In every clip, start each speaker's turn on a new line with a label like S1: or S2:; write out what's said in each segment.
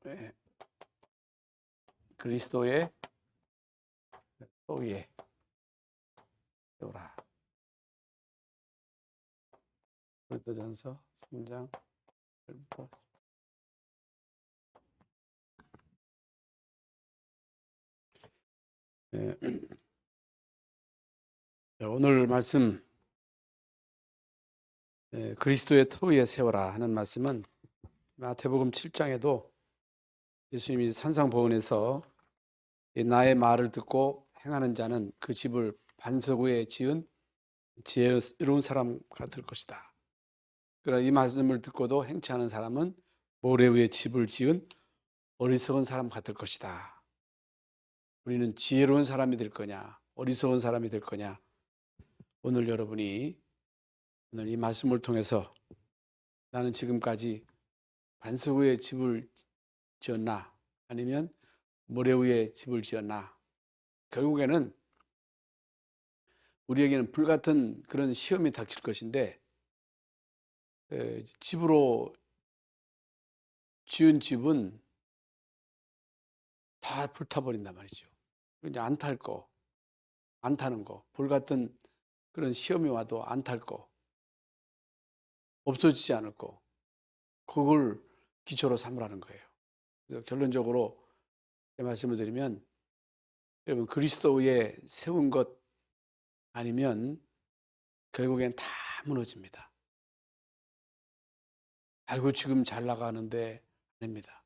S1: 예, 그리스도의 토위에 세우라. 고린도전서 3장 1절부터. 오늘 말씀, 그리스도의 토위에 세워라 하는 말씀은 마태복음 7장에도 예수님이 산상보훈에서 나의 말을 듣고 행하는 자는 그 집을 반석 위에 지은 지혜로운 사람 같을 것이다. 그러나 이 말씀을 듣고도 행치 않은 사람은 모래 위에 집을 지은 어리석은 사람 같을 것이다. 우리는 지혜로운 사람이 될 거냐, 어리석은 사람이 될 거냐. 오늘 여러분이 오늘 이 말씀을 통해서 나는 지금까지 반석 위에 집을 지었나, 아니면 모래 위에 집을 지었나. 결국에는 우리에게는 불같은 그런 시험이 닥칠 것인데, 집으로 지은 집은 다 불타버린단 말이죠. 이제 안 탈 거, 안 타는 거, 불같은 그런 시험이 와도 안 탈 거, 없어지지 않을 거, 그걸 기초로 삼으라는 거예요. 그래서 결론적으로 말씀을 드리면, 여러분 그리스도 위에 세운 것 아니면 결국엔 다 무너집니다. 아이고 지금 잘 나가는데, 아닙니다.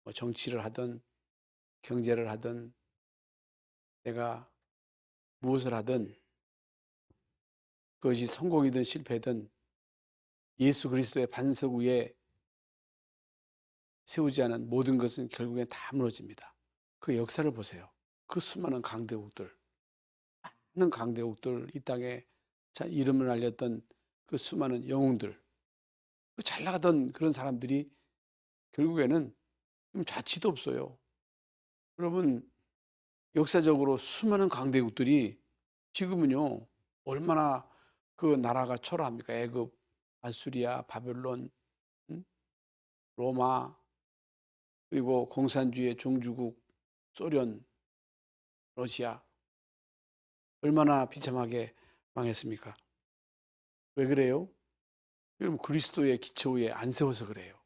S1: 뭐 정치를 하든 경제를 하든 내가 무엇을 하든 그것이 성공이든 실패든 예수 그리스도의 반석 위에 세우지 않은 모든 것은 결국엔 다 무너집니다. 그 역사를 보세요. 그 수많은 강대국들, 많은 강대국들, 이 땅에 이름을 알렸던 그 수많은 영웅들, 잘 나가던 그런 사람들이 결국에는 자치도 없어요. 여러분, 역사적으로 수많은 강대국들이 지금은요, 얼마나 그 나라가 초라합니까? 애굽, 아수리아, 바벨론, 로마, 그리고 공산주의 종주국 소련, 러시아, 얼마나 비참하게 망했습니까? 왜 그래요? 여러분 그리스도의 기초 위에 안 세워서 그래요.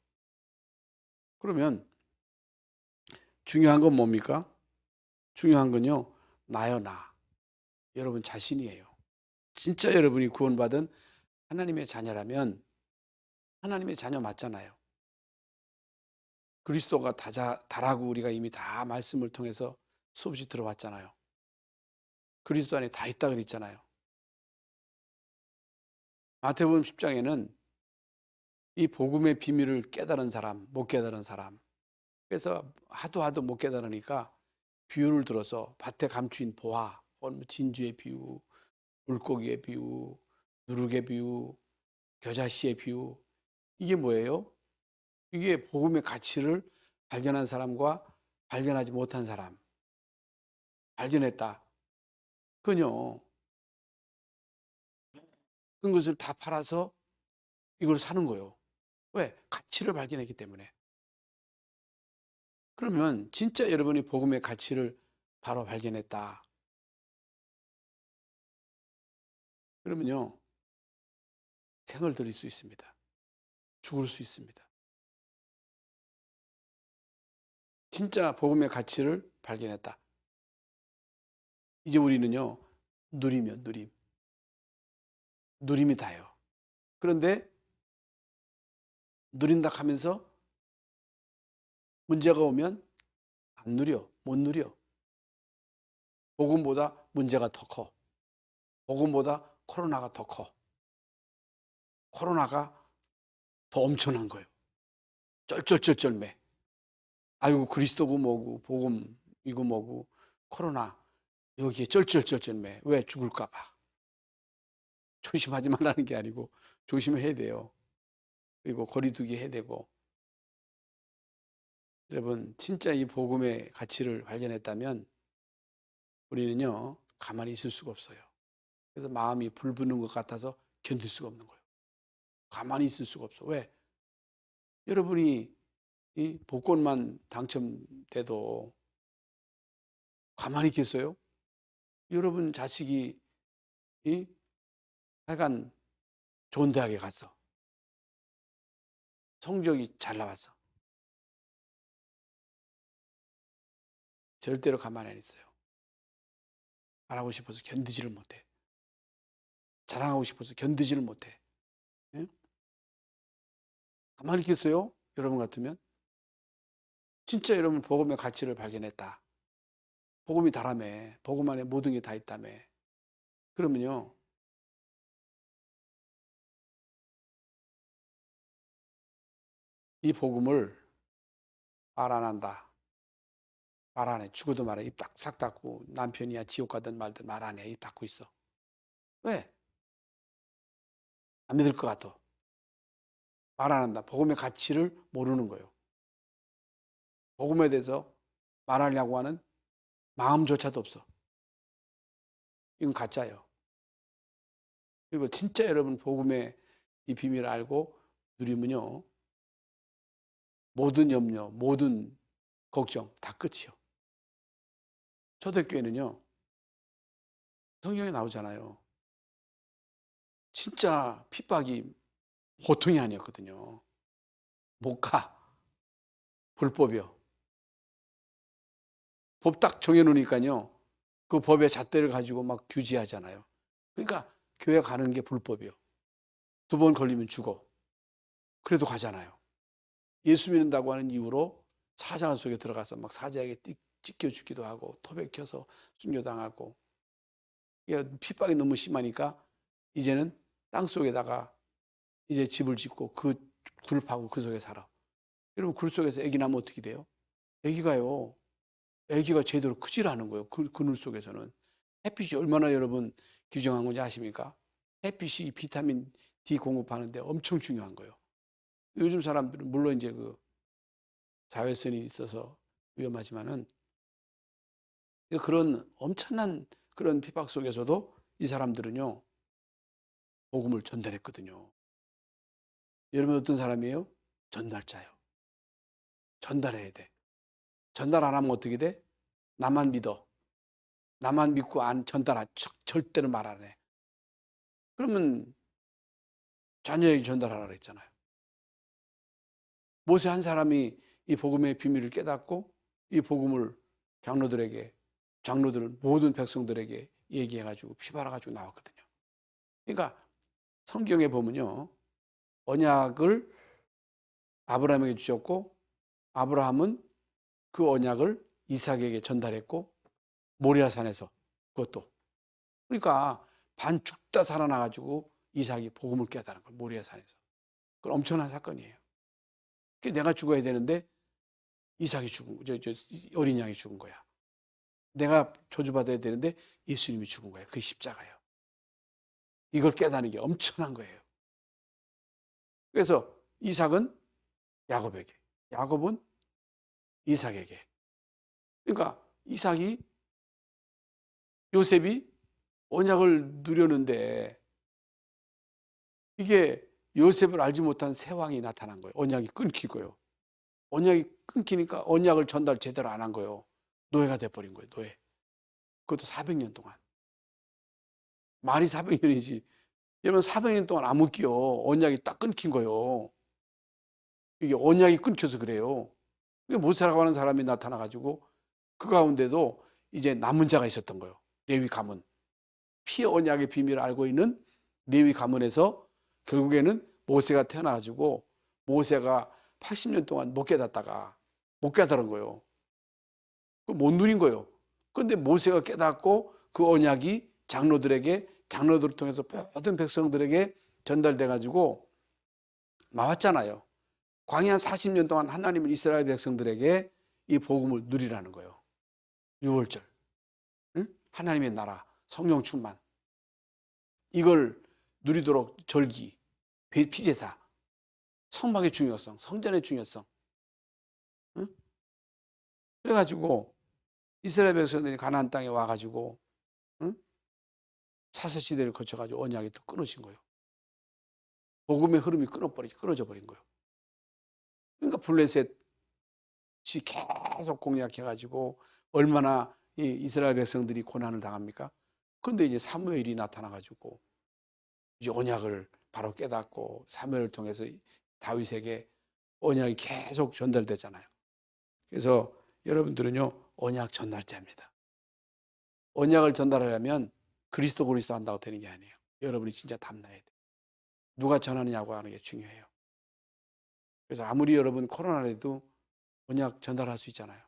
S1: 그러면 중요한 건 뭡니까? 중요한 건요, 나요, 나. 여러분 자신이에요. 진짜 여러분이 구원받은 하나님의 자녀라면 하나님의 자녀 맞잖아요. 그리스도가 다라고 우리가 이미 다 말씀을 통해서 수없이 들어봤잖아요. 그리스도 안에 다 있다 그랬잖아요. 마태복음 10장에는 이 복음의 비밀을 깨달은 사람, 못 깨달은 사람, 그래서 하도 못 깨달으니까 비유를 들어서 밭에 감추인 보화, 진주의 비유, 물고기의 비유, 누룩의 비유, 겨자씨의 비유, 이게 뭐예요? 이게 복음의 가치를 발견한 사람과 발견하지 못한 사람, 발견했다. 그녀 그것을 다 팔아서 이걸 사는 거예요. 왜? 가치를 발견했기 때문에. 그러면 진짜 여러분이 복음의 가치를 바로 발견했다. 그러면요, 생을 드릴 수 있습니다. 죽을 수 있습니다. 진짜 복음의 가치를 발견했다. 이제 우리는요, 누리면 누림이 다요. 그런데 누린다 하면서 문제가 오면 안 누려, 못 누려. 복음보다 문제가 더 커. 복음보다 코로나가 더 커. 코로나가 더 엄청난 거예요. 쩔쩔쩔쩔매. 아이고 그리스도고 뭐고 복음 이거 뭐고 코로나 여기에 쩔쩔쩔쩔매. 왜? 죽을까 봐. 조심하지 말라는 게 아니고 조심해야 돼요. 그리고 거리두기 해야 되고. 여러분 진짜 이 복음의 가치를 발견했다면 우리는요 가만히 있을 수가 없어요. 그래서 마음이 불붙는 것 같아서 견딜 수가 없는 거예요. 가만히 있을 수가 없어. 왜? 여러분이 이 복권만 당첨돼도 가만히 있겠어요? 여러분 자식이 이 하여간 좋은 대학에 갔어. 성적이 잘 나왔어. 절대로 가만히 안 있어요. 말하고 싶어서 견디지를 못해. 자랑하고 싶어서 견디지를 못해. 예? 가만히 있겠어요? 여러분 같으면? 진짜 여러분 복음의 가치를 발견했다. 복음이 다라며. 복음 안에 모든 게 다 있다며. 그러면요. 이 복음을 말 안 한다. 말 안 해. 죽어도 말해. 입 싹 닫고 남편이야 지옥 가든 말든 말 안 해. 입 닫고 있어. 왜? 안 믿을 것 같아. 말 안 한다. 복음의 가치를 모르는 거예요. 복음에 대해서 말하려고 하는 마음조차도 없어. 이건 가짜예요. 그리고 진짜 여러분 복음의 이 비밀을 알고 누리면요. 모든 염려, 모든 걱정 다 끝이요. 초대교회는요. 성경에 나오잖아요. 진짜 핍박이 보통이 아니었거든요. 못 가. 불법이요. 법 딱 정해놓으니까요. 그 법의 잣대를 가지고 막 규제하잖아요. 그러니까 교회 가는 게 불법이요. 2번 걸리면 죽어. 그래도 가잖아요. 예수 믿는다고 하는 이유로 사자굴 속에 들어가서 막 사자에게 찢겨 죽기도 하고 토백혀서 순교당하고 핍박이 너무 심하니까 이제는 땅속에다가 이제 집을 짓고 그 굴 파고 그 속에 살아. 여러분 굴 속에서 아기 나면 어떻게 돼요? 아기가 제대로 크질 않은 거예요. 그 그늘 속에서는. 햇빛이 얼마나 여러분 규정한 건지 아십니까? 햇빛이 비타민 D 공급하는데 엄청 중요한 거예요. 요즘 사람들은 물론 이제 그 자외선이 있어서 위험하지만은 그런 엄청난 그런 핍박 속에서도 이 사람들은요 복음을 전달했거든요. 여러분 어떤 사람이에요? 전달자예요. 전달해야 돼. 전달 안 하면 어떻게 돼? 나만 믿어. 나만 믿고 안 전달 절대로 말 안 해. 그러면 자녀에게 전달하라 그랬잖아요. 모세 한 사람이 이 복음의 비밀을 깨닫고 이 복음을 장로들은 모든 백성들에게 얘기해가지고 피바라가지고 나왔거든요. 그러니까 성경에 보면요. 언약을 아브라함에게 주셨고 아브라함은 그 언약을 이삭에게 전달했고 모리아산에서 그것도. 그러니까 반 죽다 살아나가지고 이삭이 복음을 깨달은 거예요. 모리아산에서. 그건 엄청난 사건이에요. 내가 죽어야 되는데 이삭이 죽은 어린 양이 죽은 거야. 내가 저주받아야 되는데 예수님이 죽은 거예요. 그 십자가예요. 이걸 깨닫는 게 엄청난 거예요. 그래서 이삭은 야곱에게, 야곱은 이삭에게. 그러니까 요셉이 언약을 누렸는데 이게 요셉을 알지 못한 새 왕이 나타난 거예요. 언약이 끊기고요. 언약이 끊기니까 언약을 전달 제대로 안 한 거예요. 노예가 돼버린 거예요. 노예. 그것도 400년 동안. 말이 400년이지. 여러분 400년 동안 안 묶여. 언약이 딱 끊긴 거예요. 이게 언약이 끊겨서 그래요. 모세라고 하는 사람이 나타나가지고 그 가운데도 이제 남은 자가 있었던 거예요. 레위 가문. 피의 언약의 비밀을 알고 있는 레위 가문에서 결국에는 모세가 태어나가지고 모세가 80년 동안 못 깨달은 거예요. 못 누린 거예요. 그런데 모세가 깨닫고 그 언약이 장로들을 통해서 모든 백성들에게 전달돼가지고 나왔잖아요. 광야 40년 동안 하나님은 이스라엘 백성들에게 이 복음을 누리라는 거예요. 6월절. 응? 하나님의 나라, 성령 충만. 이걸 누리도록 절기, 피제사, 성막의 중요성, 성전의 중요성. 응? 그래가지고 이스라엘 백성들이 가나안 땅에 와가지고 응? 사사시대를 거쳐가지고 언약이 또 끊어진 거예요. 복음의 흐름이 끊어져 버린 거예요. 그러니까 블레셋 없이 계속 공략해가지고 얼마나 이 이스라엘 백성들이 고난을 당합니까? 그런데 이제 사무엘이 나타나가지고 이제 언약을 바로 깨닫고 사무엘을 통해서 다윗에게 언약이 계속 전달되잖아요. 그래서 여러분들은요, 언약 전달자입니다. 언약을 전달하려면 그리스도 한다고 되는 게 아니에요. 여러분이 진짜 담나야 돼요. 누가 전하느냐고 하는 게 중요해요. 그래서 아무리 여러분 코로나라도 언약 전달할 수 있잖아요.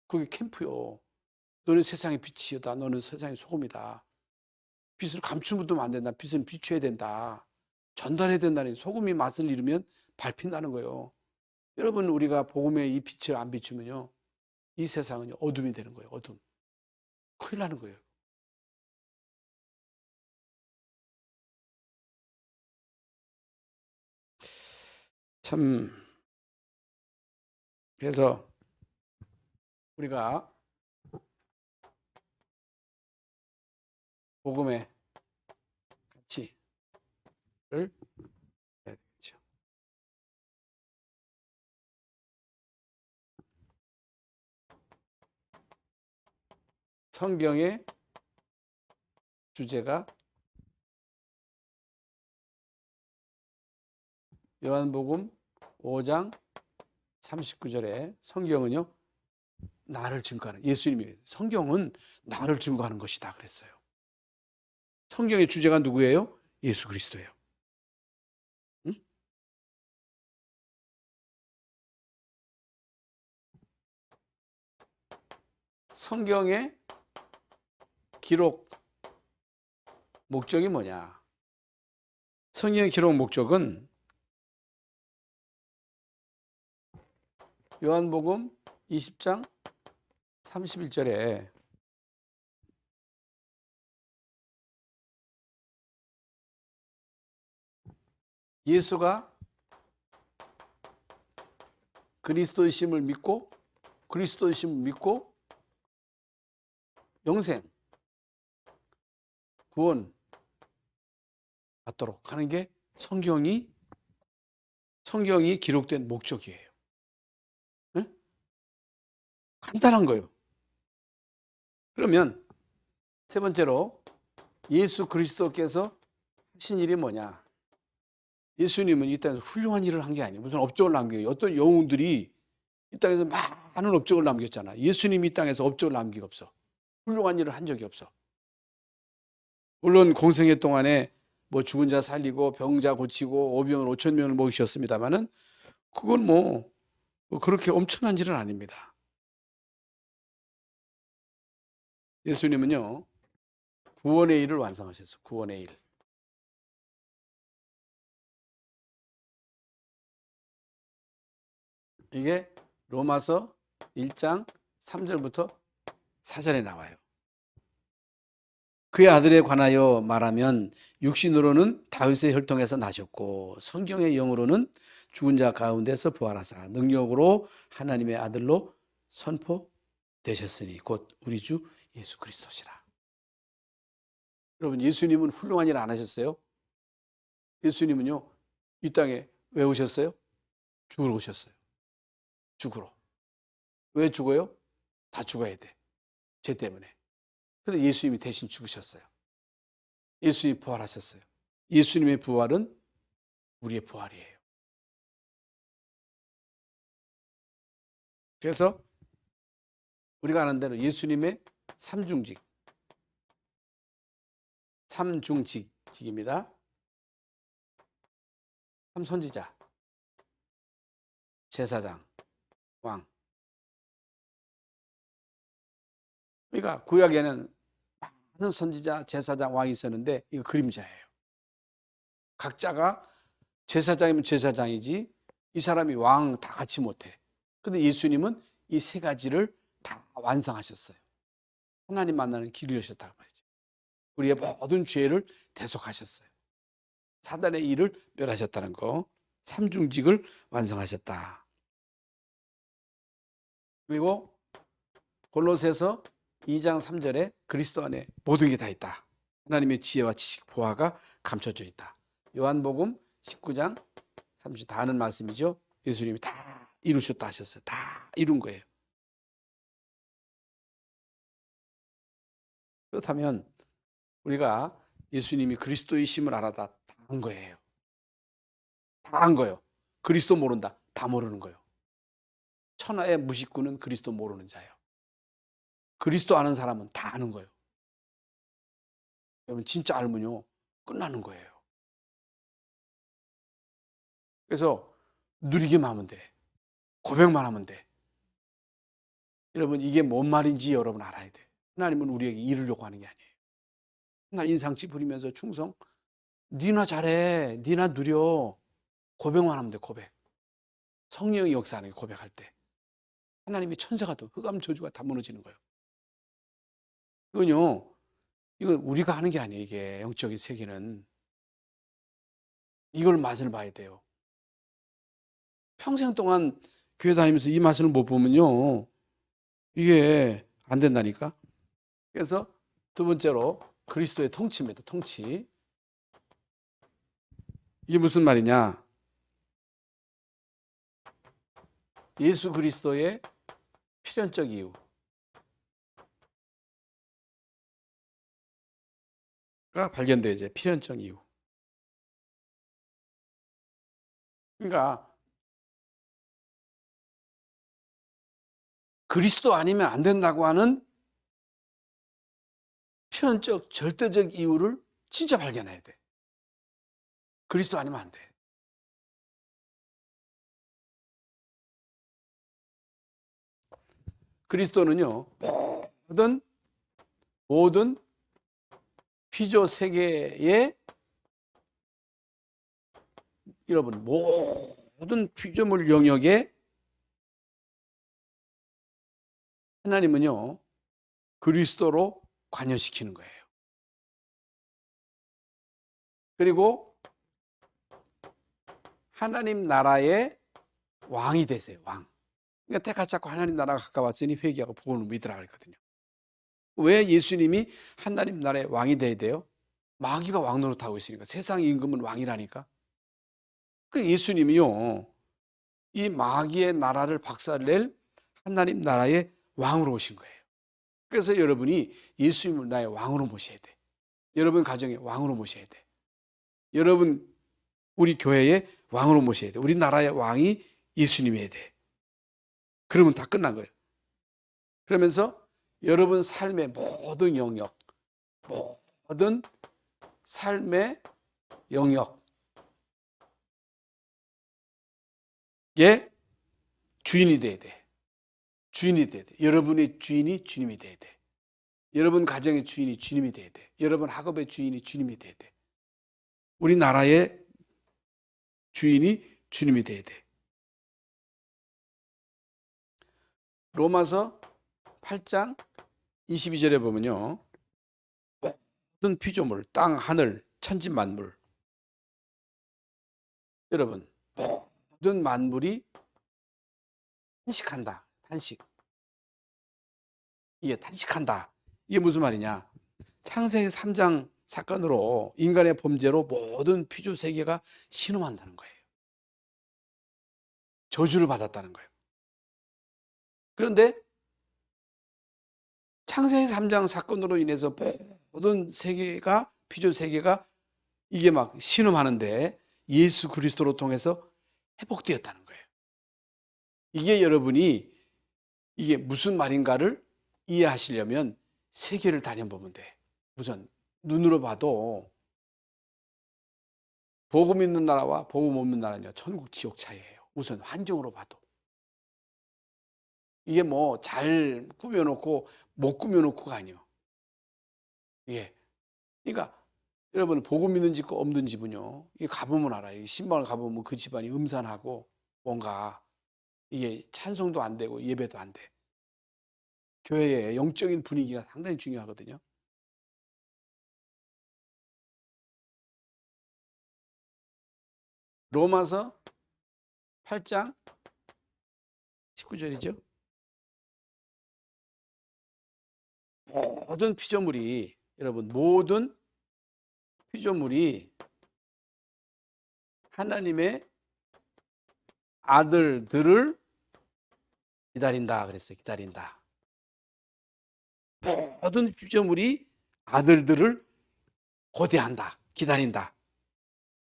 S1: 그게 캠프요. 너는 세상의 빛이다. 너는 세상의 소금이다. 빛을 감추면 안 된다. 빛은 비춰야 된다. 전달해야 된다는, 소금이 맛을 잃으면 밟힌다는 거예요. 여러분, 우리가 복음의 이 빛을 안 비추면요, 이 세상은 어둠이 되는 거예요. 어둠. 큰일 나는 거예요. 참, 그래서 우리가 복음의 가치를 해야 되겠죠. 성경의 주제가 요한복음 5장 39절에 성경은요, 나를 증거하는, 예수님이 성경은 나를 증거하는 것이다 그랬어요. 성경의 주제가 누구예요? 예수 그리스도예요. 응? 성경의 기록 목적이 뭐냐? 성경의 기록 목적은 요한복음 20장 31절에 예수가 그리스도이심을 믿고 영생, 구원 받도록 하는 게 성경이 기록된 목적이에요. 네? 간단한 거예요. 그러면 세 번째로 예수 그리스도께서 하신 일이 뭐냐? 예수님은 이 땅에서 훌륭한 일을 한 게 아니에요. 무슨 업적을 남겨요. 어떤 영웅들이 이 땅에서 많은 업적을 남겼잖아. 예수님이 이 땅에서 업적을 남기고 없어. 훌륭한 일을 한 적이 없어. 물론 공생애 동안에 뭐 죽은 자 살리고 병자 고치고 5병을 5천 명을 모이셨습니다만은 그건 뭐 그렇게 엄청난 일은 아닙니다. 예수님은요, 구원의 일을 완성하셨어요. 구원의 일. 이게 로마서 1장 3절부터 4절에 나와요. 그의 아들에 관하여 말하면 육신으로는 다윗의 혈통에서 나셨고 성경의 영으로는 죽은 자 가운데서 부활하사 능력으로 하나님의 아들로 선포되셨으니 곧 우리 주 예수 그리스도시라. 여러분, 예수님은 훌륭한 일 안 하셨어요? 예수님은요, 이 땅에 왜 오셨어요? 죽으러 오셨어요. 죽으러. 왜 죽어요? 다 죽어야 돼. 죄 때문에. 그런데 예수님이 대신 죽으셨어요. 예수님이 부활하셨어요. 예수님의 부활은 우리의 부활이에요. 그래서 우리가 아는 대로 예수님의 삼중직입니다. 삼선지자, 제사장, 왕. 그러니까 구약에는 많은 선지자, 제사장, 왕이 있었는데 이거 그림자예요. 각자가 제사장이면 제사장이지 이 사람이 왕 다 같이 못해. 근데 예수님은 이 세 가지를 다 완성하셨어요. 하나님 만나는 길을 여셨다고 말이죠. 우리의 모든 죄를 대속하셨어요. 사단의 일을 멸하셨다는 거. 삼중직을 완성하셨다. 그리고 골로새서 2장 3절에 그리스도 안에 모든 게 다 있다. 하나님의 지혜와 지식, 보화가 감춰져 있다. 요한복음 19장 30, 다 아는 말씀이죠. 예수님이 다 이루셨다 하셨어요. 다 이룬 거예요. 그렇다면 우리가 예수님이 그리스도이심을 알아다 다 한 거예요. 다 한 거예요. 그리스도 모른다. 다 모르는 거예요. 천하의 무식구는 그리스도 모르는 자예요. 그리스도 아는 사람은 다 아는 거예요. 여러분 진짜 알면요 끝나는 거예요. 그래서 누리기만 하면 돼. 고백만 하면 돼. 여러분 이게 뭔 말인지 여러분 알아야 돼. 하나님은 우리에게 이루려고 하는 게 아니에요. 나 인상치 부리면서 충성. 니나 잘해. 니나 누려. 고백만 하면 돼. 고백. 성령의 역사하는 게 고백할 때. 하나님의 천사가 또 흑암 저주가 다 무너지는 거예요. 이건 우리가 하는 게 아니에요. 이게 영적인 세계는. 이걸 맛을 봐야 돼요. 평생 동안 교회 다니면서 이 맛을 못 보면요. 이게 안 된다니까. 그래서 두 번째로 그리스도의 통치입니다. 통치. 이게 무슨 말이냐? 예수 그리스도의 필연적 이유가 발견돼야 이제 필연적 이유. 그러니까 그리스도 아니면 안 된다고 하는 필연적 절대적 이유를 진짜 발견해야 돼. 그리스도 아니면 안 돼. 그리스도는요 모든 피조 세계의 여러분 모든 피조물 영역에 하나님은요 그리스도로 관여시키는 거예요. 그리고 하나님 나라의 왕이 되세요. 왕. 그러니까 때가 자꾸 하나님 나라가 가까웠으니 회개하고 복음을 믿으라 그랬거든요. 왜 예수님이 하나님 나라의 왕이 돼야 돼요? 마귀가 왕 노릇하고 있으니까. 세상 임금은 왕이라니까. 그 예수님이요 이 마귀의 나라를 박살낼 하나님 나라의 왕으로 오신 거예요. 그래서 여러분이 예수님을 나의 왕으로 모셔야 돼. 여러분 가정의 왕으로 모셔야 돼. 여러분 우리 교회의 왕으로 모셔야 돼. 우리 나라의 왕이 예수님이어야 돼. 그러면 다 끝난 거예요. 그러면서 여러분 삶의 모든 영역, 모든 삶의 영역의 주인이 돼야 돼. 주인이 돼야 돼. 여러분의 주인이 주님이 돼야 돼. 여러분 가정의 주인이 주님이 돼야 돼. 여러분 학업의 주인이 주님이 돼야 돼. 우리 나라의 주인이 주님이 돼야 돼. 로마서 8장 22절에 보면요. 모든 피조물, 땅, 하늘, 천지 만물. 여러분, 모든 만물이 탄식한다. 탄식. 이게 탄식한다. 이게 무슨 말이냐? 창세기 3장 사건으로 인간의 범죄로 모든 피조 세계가 신음한다는 거예요. 저주를 받았다는 거예요. 그런데 창세기 3장 사건으로 인해서 모든 세계가 피조 세계가 이게 막 신음하는데 예수 그리스도로 통해서 회복되었다는 거예요. 이게 여러분이 이게 무슨 말인가를 이해하시려면 세계를 다녀보면 돼. 우선 눈으로 봐도 복음 있는 나라와 복음 없는 나라는요 천국 지옥 차이예요. 우선 환경으로 봐도. 이게 뭐 잘 꾸며놓고 못 꾸며놓고가 아니에요. 예. 그러니까 여러분 복음 있는 집과 없는 집은요. 이게 가보면 알아요. 신방을 가보면 그 집안이 음산하고 뭔가 이게 찬송도 안 되고 예배도 안 돼. 교회의 영적인 분위기가 상당히 중요하거든요. 로마서 8장 19절이죠. 모든 피조물이 여러분 모든 피조물이 하나님의 아들들을 기다린다 그랬어요. 기다린다. 모든 피조물이 아들들을 고대한다, 기다린다.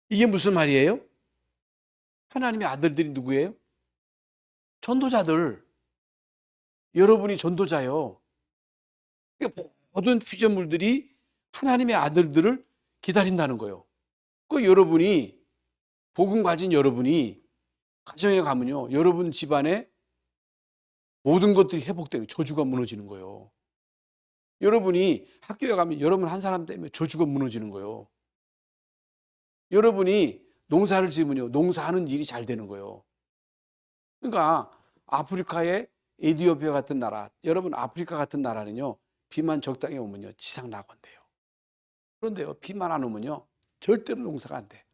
S1: 이게 무슨 말이에요? 하나님의 아들들이 누구예요? 전도자들. 여러분이 전도자요. 그러니까 모든 피조물들이 하나님의 아들들을 기다린다는 거예요. 그 여러분이, 복음 가진 여러분이 가정에 가면요, 여러분 집안에 모든 것들이 회복되는, 저주가 무너지는 거예요. 여러분이 학교에 가면 여러분 한 사람 때문에 저주가 무너지는 거예요. 여러분이 농사를 지으면요, 농사하는 일이 잘 되는 거예요. 그러니까 아프리카의 에티오피아 같은 나라, 여러분 아프리카 같은 나라는요, 비만 적당히 오면요, 지상 낙원돼요. 그런데요, 비만 안 오면요, 절대로 농사가 안 돼.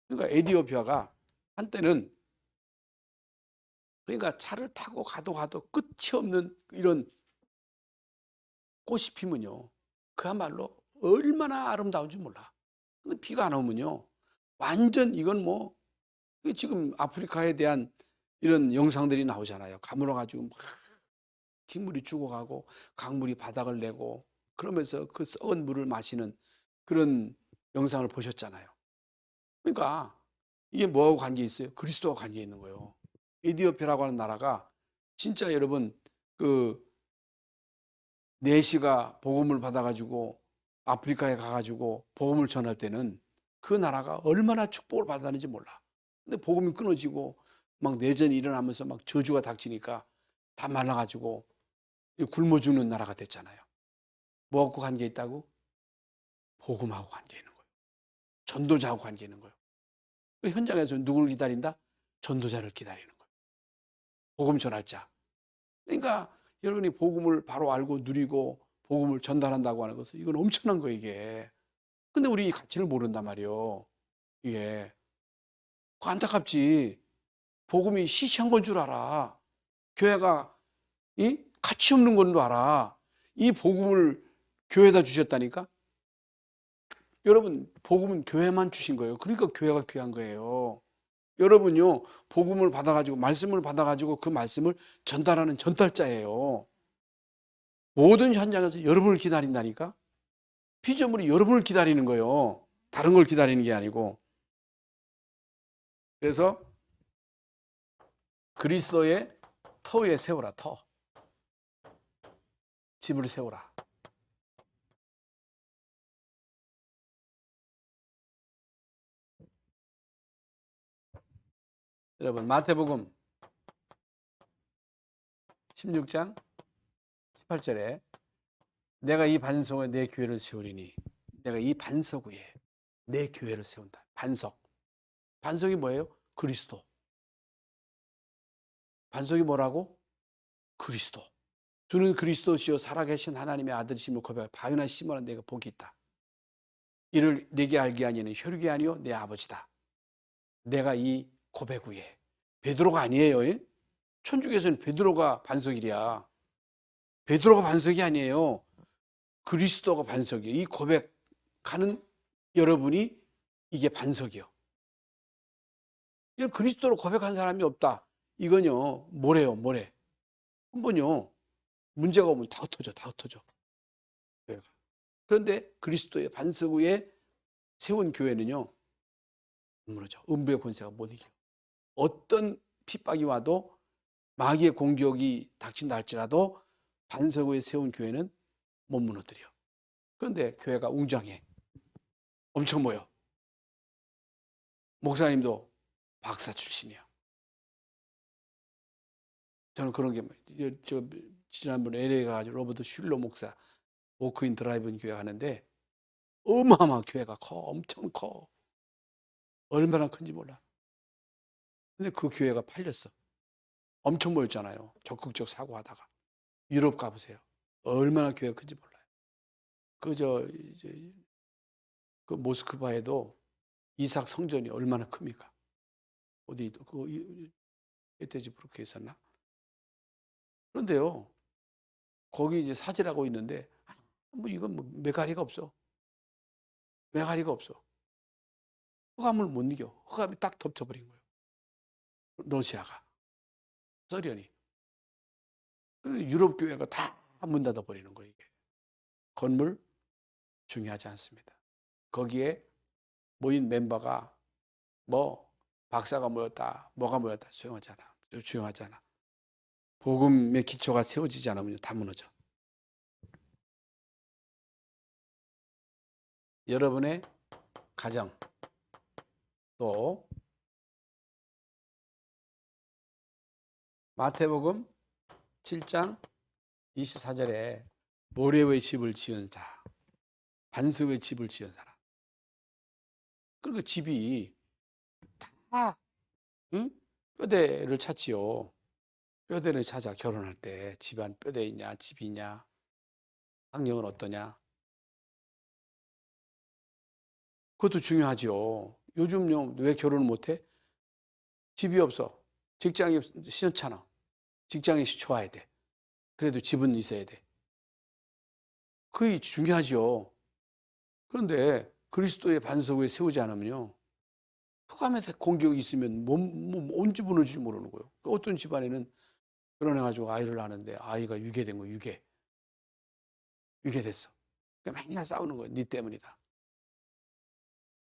S1: 그러니까 에티오피아가 한때는, 그러니까 차를 타고 가도 끝이 없는 이런 꽃이 피면요, 그야말로 얼마나 아름다운지 몰라. 근데 비가 안 오면요, 완전 이건 뭐, 지금 아프리카에 대한 이런 영상들이 나오잖아요. 가물어가지고 막 식물이 죽어가고 강물이 바닥을 내고 그러면서 그 썩은 물을 마시는 그런 영상을 보셨잖아요. 그러니까 이게 뭐하고 관계 있어요? 그리스도와 관계 있는 거예요. 에티오피아라고 하는 나라가 진짜 여러분, 그 내시가 복음을 받아가지고 아프리카에 가가지고 복음을 전할 때는 그 나라가 얼마나 축복을 받았는지 몰라. 근데 복음이 끊어지고 막 내전이 일어나면서 막 저주가 닥치니까 다 말라가지고 굶어 죽는 나라가 됐잖아요. 뭐하고 관계 있다고? 복음하고 관계 있는 거예요. 전도자하고 관계 있는 거예요. 그 현장에서 누구를 기다린다? 전도자를 기다리는 거예요. 복음 전할자. 그러니까 여러분이 복음을 바로 알고 누리고 복음을 전달한다고 하는 것은 이건 엄청난 거예요, 이게. 근데 우리 이 가치를 모른단 말이에요. 이게. 그 안타깝지. 복음이 시시한 건 줄 알아. 교회가 이 가치 없는 건 줄 알아. 이 복음을 교회에다 주셨다니까? 여러분, 복음은 교회만 주신 거예요. 그러니까 교회가 귀한 거예요. 여러분요, 복음을 받아가지고, 말씀을 받아가지고 그 말씀을 전달하는 전달자예요. 모든 현장에서 여러분을 기다린다니까? 피조물이 여러분을 기다리는 거예요. 다른 걸 기다리는 게 아니고. 그래서 그리스도의 터 위에 세우라, 터. 집을 세우라. 여러분, 마태복음 16장 18절에 내가 이 반석 위에 내 교회를 세우리니, 내가 이 반석 위에 내 교회를 세운다. 반석. 반석이 뭐예요? 그리스도. 반석이 뭐라고? 그리스도. 주는 그리스도시요 살아계신 하나님의 아들이심을 고백하여 바위나 심어라 내가 복이 있다. 이를 내게 알게 하니는 혈육이 아니요 내 아버지다. 내가 이 고백 위에. 베드로가 아니에요. 천주교에서는 베드로가 반석이랴. 베드로가 반석이 아니에요. 그리스도가 반석이에요. 이 고백하는 여러분이 이게 반석이요. 그리스도로 고백한 사람이 없다. 이건요, 뭐래요, 뭐래. 한번요, 문제가 오면 다 흩어져, 다 흩어져. 그런데 그리스도의 반석 위에 세운 교회는요, 무너져. 음부의 권세가 못 이겨. 어떤 핍박이 와도 마귀의 공격이 닥친다 할지라도 반석 위에 세운 교회는 못 무너뜨려. 그런데 교회가 웅장해. 엄청 모여. 목사님도 박사 출신이야. 저는 그런 게, 지난번에 LA 가가지고 로버트 슐러 목사 워크인 드라이브인 교회 가는데 어마어마한 교회가 커. 엄청 커. 얼마나 큰지 몰라. 근데 그 교회가 팔렸어. 엄청 모였잖아요. 적극적 사고하다가. 유럽 가보세요. 얼마나 교회가 큰지 몰라요. 그 모스크바에도 이삭 성전이 얼마나 큽니까? 어디, 페테즈부르크에 있었나? 그런데요, 거기 이제 사질하고 있는데, 뭐 이건 뭐 메가리가 없어. 메가리가 없어. 흑암을 못 이겨. 흑암이 딱 덮쳐버린 거예요. 러시아가. 소련이. 유럽 교회가 다 문 닫아버리는 거예요, 이게. 건물 중요하지 않습니다. 거기에 모인 멤버가 뭐 박사가 모였다, 뭐가 모였다 소용하잖아. 중요하잖아. 복음의 기초가 세워지지 않으면 다 무너져. 여러분의 가정 또 마태복음 7장 24절에 모래의 집을 지은 자, 반석의 집을 지은 사람. 그러니까 집이 다 응? 뼈대를 찾지요. 뼈대를 찾아 결혼할 때 집안 뼈대 있냐, 집이 있냐, 환경은 어떠냐. 그것도 중요하죠. 요즘요 왜 결혼을 못해? 집이 없어. 직장이 시원찮아. 직장이 좋아야 돼. 그래도 집은 있어야 돼. 그게 중요하죠. 그런데 그리스도의 반석 위에 세우지 않으면요. 흑암의 공격이 있으면 언제 무너질지 모르는 거예요. 어떤 집안에는 결혼해가지고 아이를 낳았는데 아이가 유괴된 거예요. 유괴됐어. 그러니까 맨날 싸우는 거예요. 네 때문이다.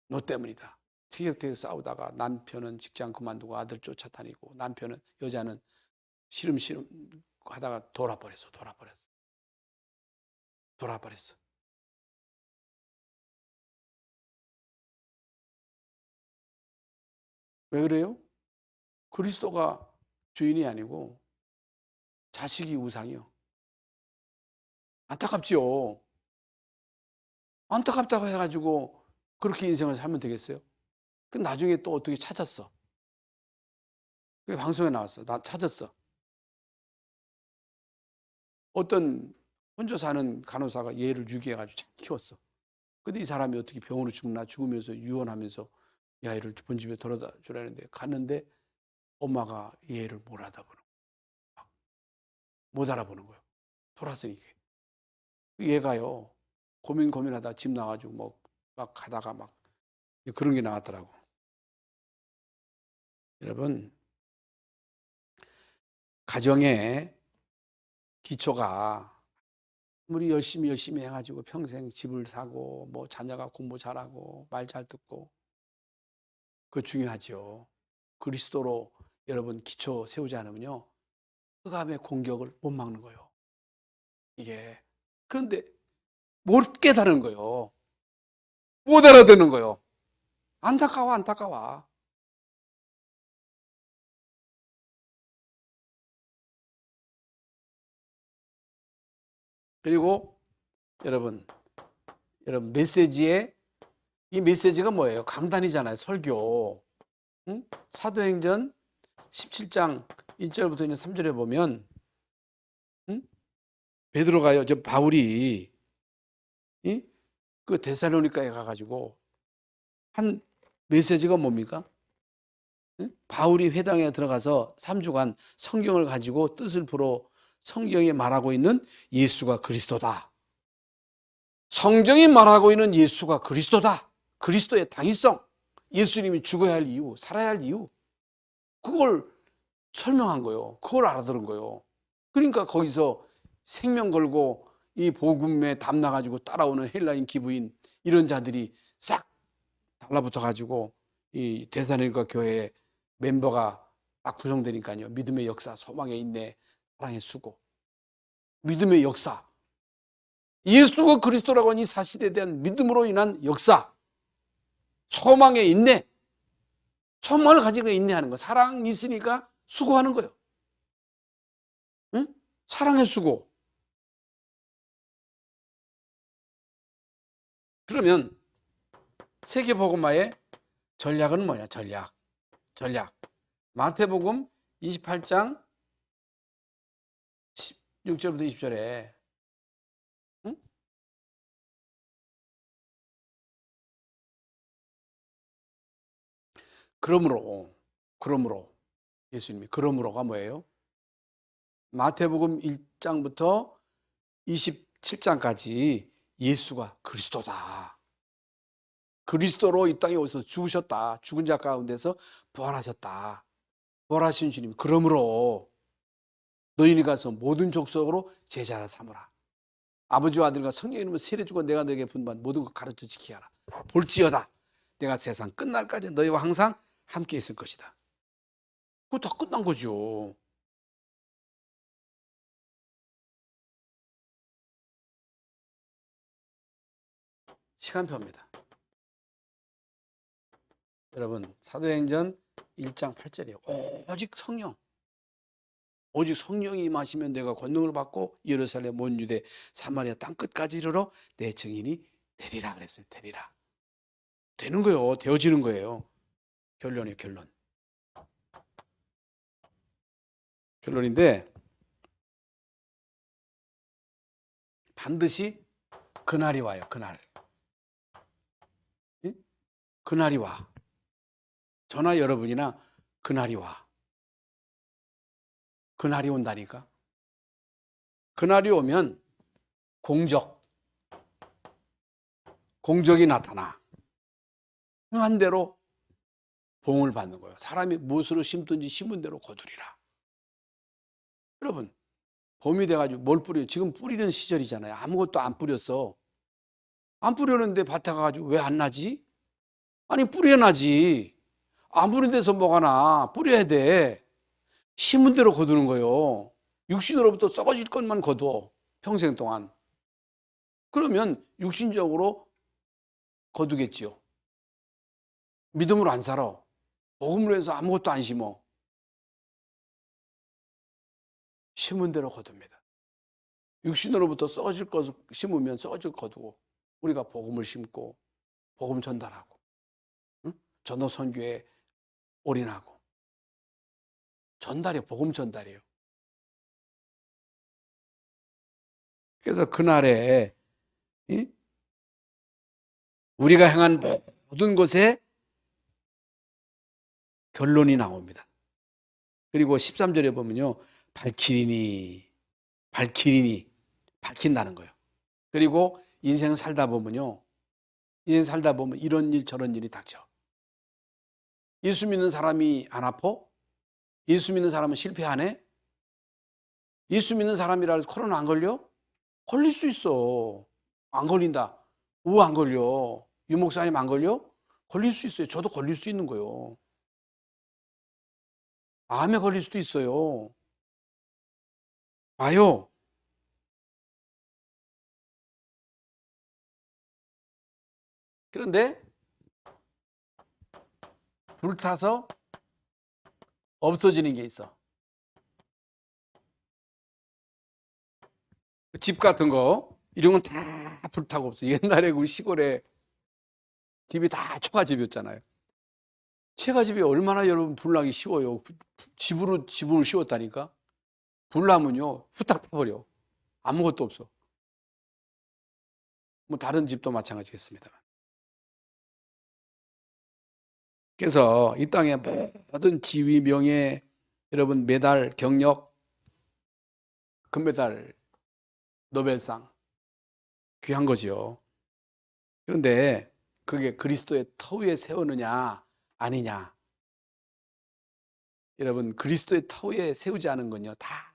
S1: 너 때문이다. 티격태격 싸우다가 남편은 직장 그만두고 아들 쫓아다니고 남편은 여자는 시름시름 하다가 돌아버렸어. 왜 그래요? 그리스도가 주인이 아니고 자식이 우상이요. 안타깝지요. 안타깝다고 해가지고 그렇게 인생을 살면 되겠어요? 그 나중에 또 어떻게 찾았어? 그게 방송에 나왔어. 나 찾았어. 어떤 혼자 사는 간호사가 얘를 유기해가지고 잘 키웠어. 근데 이 사람이 어떻게 병으로 죽으면서 유언하면서 이 아이를 본집에 데려다 주라는데 갔는데 엄마가 이 애를 못 알아보는 거예요. 돌았으니까. 얘가요 고민하다 집 나가지고 막 가다가 막 그런 게 나왔더라고. 여러분 가정의 기초가 아무리 열심히 해가지고 평생 집을 사고 뭐 자녀가 공부 잘하고 말 잘 듣고 그거 중요하죠. 그리스도로 여러분 기초 세우지 않으면요 흑암의 공격을 못 막는 거예요. 이게 그런데 못 깨달은 거예요. 못 알아듣는 거예요. 안타까워. 그리고 여러분 메시지에 이 메시지가 뭐예요? 강단이잖아요. 설교. 응? 사도행전 17장 1절부터 3절에 보면 응? 베드로가요. 저 바울이 그 데살로니가에 가가지고 한 메시지가 뭡니까? 응? 바울이 회당에 들어가서 3주간 성경을 가지고 뜻을 풀어 성경에 말하고 있는 예수가 그리스도다. 성경이 말하고 있는 예수가 그리스도다. 그리스도의 당위성, 예수님이 죽어야 할 이유, 살아야 할 이유, 그걸 설명한 거예요. 그걸 알아들은 거예요. 그러니까 거기서 생명 걸고 이 복음에 담나가지고 따라오는 헬라인 기부인 이런 자들이 싹 달라붙어 가지고 이 데살로니가 교회의 멤버가 딱 구성되니까요. 믿음의 역사, 소망의 인내, 사랑의 수고, 믿음의 역사, 예수가 그리스도라고 하는 이 사실에 대한 믿음으로 인한 역사, 소망의 인내, 소망을 가지고 인내하는 거, 사랑이 있으니까 수고하는 거예요. 응? 사랑의 수고. 그러면 세계복음화의 전략은 뭐냐? 전략. 마태복음 28장 16절부터 20절에 응? 그러므로 예수님이 그러므로가 뭐예요? 마태복음 1장부터 27장까지 예수가 그리스도다. 그리스도로 이 땅에 오셔서 죽으셨다. 죽은 자 가운데서 부활하셨다. 부활하신 주님. 그러므로 너희는 가서 모든 족속으로 제자라 삼으라. 아버지와 아들과 성령의 이름으로 세례주고 내가 너에게 분반 모든 것 가르쳐 지키게 하라. 볼지어다 내가 세상 끝날까지 너희와 항상 함께 있을 것이다. 그거 다 끝난 거죠. 시간표입니다. 여러분 사도행전 1장 8절이에요. 오직 성령이 임하시면 내가 권능을 받고 예루살렘 온 유대 사마리아 땅 끝까지 이르러 내 증인이 되리라 그랬어요. 되리라. 되는 거예요. 되어지는 거예요. 결론이에요. 결론인데 반드시 그날이 와요. 그날이 와. 저나 여러분이나 그날이 와. 그날이 온다니까. 그날이 오면 공적이 나타나. 행한 대로 봉을 받는 거예요. 사람이 무엇으로 심든지 심은 대로 거두리라. 여러분, 봄이 돼가지고 뭘 뿌려요? 지금 뿌리는 시절이잖아요. 아무것도 안 뿌렸어. 안 뿌렸는데 밭에 가가지고 왜 안 나지? 아니, 뿌려야지. 안 뿌린 데서 뭐가 나? 뿌려야 돼. 심은 대로 거두는 거예요. 육신으로부터 썩어질 것만 거둬. 평생 동안. 그러면 육신적으로 거두겠지요. 믿음으로 안 살아. 복음으로 해서 아무것도 안 심어. 심은 대로 거둡니다. 육신으로부터 썩어질 것을 심으면 썩어질 것 거두고 우리가 복음을 심고 복음 전달하고 전도 선교에 올인하고 전달이에요. 복음 전달이에요. 그래서 그날에 우리가 행한 모든 것에 결론이 나옵니다. 그리고 13절에 보면요. 밝힌다는 거예요. 그리고 인생 살다 보면 이런 일 저런 일이 닥쳐. 예수 믿는 사람이 안 아파? 예수 믿는 사람은 실패 안 해? 예수 믿는 사람이라 해서 코로나 안 걸려? 걸릴 수 있어. 안 걸린다. 안 걸려. 유 목사님 안 걸려? 걸릴 수 있어요. 저도 걸릴 수 있는 거예요. 암에 걸릴 수도 있어요. 봐요. 그런데 불타서 없어지는 게 있어. 집 같은 거 이런 건 다 불타고 없어. 옛날에 우리 시골에 집이 다 초가집이었잖아요. 초가집이 얼마나 여러분 불나기 쉬워요. 지붕을 씌웠다니까. 불나면요 후딱 타버려. 아무것도 없어. 뭐 다른 집도 마찬가지겠습니다. 그래서 이 땅의 모든 지위, 명예, 여러분 메달, 경력, 금메달, 노벨상 귀한 거죠. 그런데 그게 그리스도의 터 위에 세우느냐 아니냐. 여러분 그리스도의 터 위에 세우지 않은 건요 다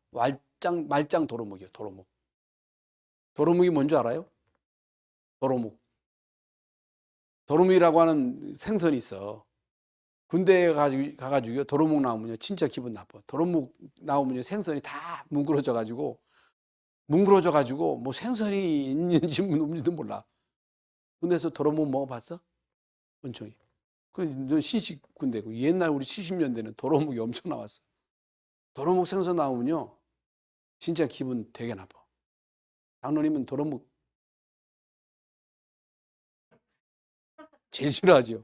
S1: 말짱 도루묵이에요. 도루묵이 뭔지 알아요? 도루묵이라고 하는 생선이 있어. 군대에 가가지고 도루묵 나오면요 진짜 기분 나빠. 도루묵 나오면요 생선이 다 뭉그러져가지고 뭐 생선이 있는지 없는지도 몰라. 군대에서 도루묵 먹어봤어? 원총이. 그 신식 군대고 옛날 우리 70년대는 도루묵이 엄청 나왔어. 도루묵 생선 나오면요 진짜 기분 되게 나빠. 장로님은 도루묵 제일 싫어하죠.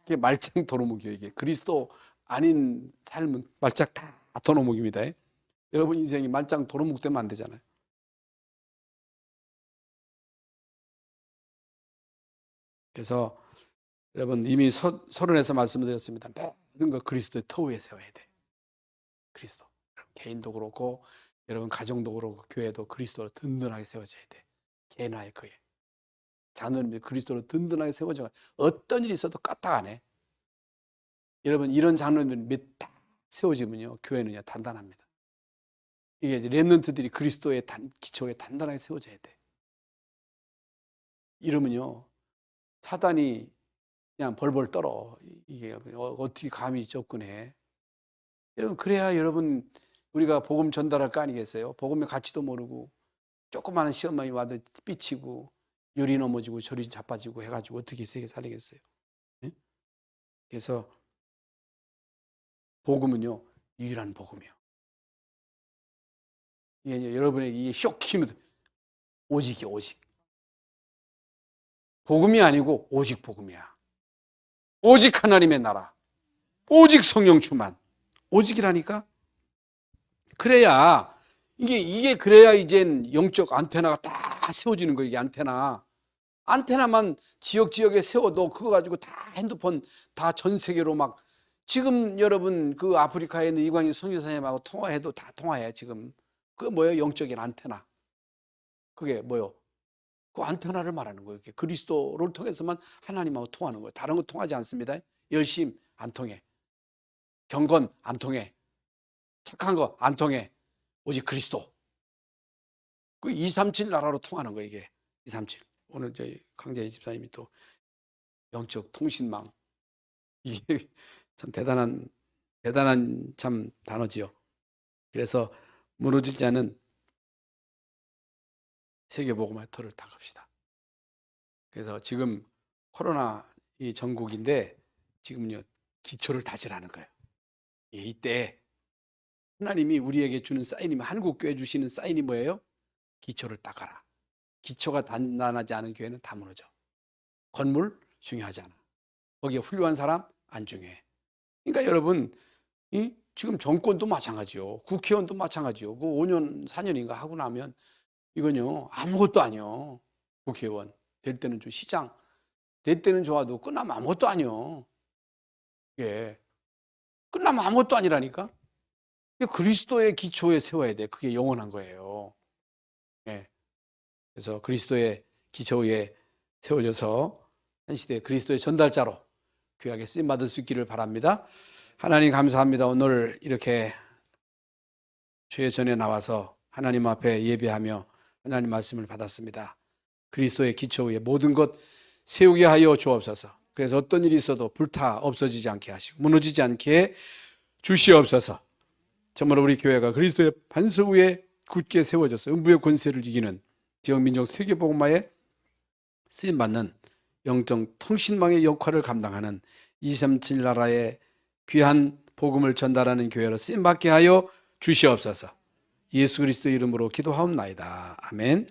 S1: 그게 말짱 도루묵이에요. 이게 그리스도 아닌 삶은 말짱 다 도루묵입니다. 여러분 인생이 말짱 도루묵 되면 안 되잖아요. 그래서 여러분 이미 서론에서 말씀드렸습니다. 모든 거 그리스도의 터 위에 세워야 돼. 그리스도. 개인도 그렇고 여러분 가정도 그렇고 교회도 그리스도로 든든하게 세워져야 돼. 개나의 거에. 자녀님이 그리스도로 든든하게 세워져. 어떤 일이 있어도 까딱 안 해. 여러분 이런 장로님들 몇 딱 세워지면요 교회는요 단단합니다. 이게 렘넌트들이 그리스도의 기초에 단단하게 세워져야 돼. 이러면요, 사단이 그냥 벌벌 떨어. 이게 어떻게 감히 접근해? 여러분, 그래야 여러분 우리가 복음 전달할 거 아니겠어요? 복음의 가치도 모르고 조그마한 시험만이 와도 삐치고 열이 넘어지고 저리 자빠지고 해가지고 어떻게 세계 살리겠어요? 네? 그래서 복음은요, 유일한 복음이요. 이게 여러분에게 이게 쇼킹, 오직이요, 오직. 복음이 아니고 오직 복음이야. 오직 하나님의 나라, 오직 성령 충만, 오직이라니까. 그래야 이게 그래야 이젠 영적 안테나가 다 세워지는 거예요. 이게 안테나만 지역에 세워도 그거 가지고 다 핸드폰 다 전 세계로 막, 지금 여러분 그 아프리카에 있는 이광희 선교사님하고 통화해도 다 통화해. 지금 그게 뭐예요? 영적인 안테나. 그게 뭐예요? 그 안테나를 말하는 거예요. 그리스도를 통해서만 하나님하고 통하는 거예요. 다른 거 통하지 않습니다. 열심 안 통해, 경건 안 통해, 착한 거 안 통해. 오직 그리스도. 그 237 나라로 통하는 거예요. 이게 237. 오늘 저희 강재희 집사님이 또 영적 통신망, 이게 참 대단한 참 단어지요. 그래서 무너지지 않은 세계복음화의 터를 닦읍시다. 그래서 지금 코로나 이 전국인데 지금요, 기초를 다지라는 거예요. 이때 하나님이 우리에게 주는 사인이, 한국교회 주시는 사인이 뭐예요? 기초를 닦아라. 기초가 단단하지 않은 교회는 다 무너져. 건물 중요하지 않아. 거기에 훌륭한 사람 안 중요해. 그러니까 여러분, 지금 정권도 마찬가지요. 국회의원도 마찬가지요. 그 5년 4년인가 하고 나면 이건요, 아무것도 아니요. 국회의원 될 때는 좀, 시장 될 때는 좋아도 끝나면 아무것도 아니요. 예, 끝나면 아무것도 아니라니까. 그리스도의 기초에 세워야 돼. 그게 영원한 거예요. 예. 그래서 그리스도의 기초에 세워져서 한 시대 그리스도의 전달자로 귀하게 쓰임 받을 수 있기를 바랍니다. 하나님 감사합니다. 오늘 이렇게 주의 전에 나와서 하나님 앞에 예배하며 하나님 말씀을 받았습니다. 그리스도의 기초 위에 모든 것 세우게 하여 주옵소서. 그래서 어떤 일이 있어도 불타 없어지지 않게 하시고 무너지지 않게 주시옵소서. 정말 우리 교회가 그리스도의 반석 위에 굳게 세워져서 음부의 권세를 이기는 지역 민족 세계복음화에 쓰임받는 영적 통신망의 역할을 감당하는 237 나라의 귀한 복음을 전달하는 교회로 쓰임받게 하여 주시옵소서. 예수 그리스도 이름으로 기도하옵나이다. 아멘.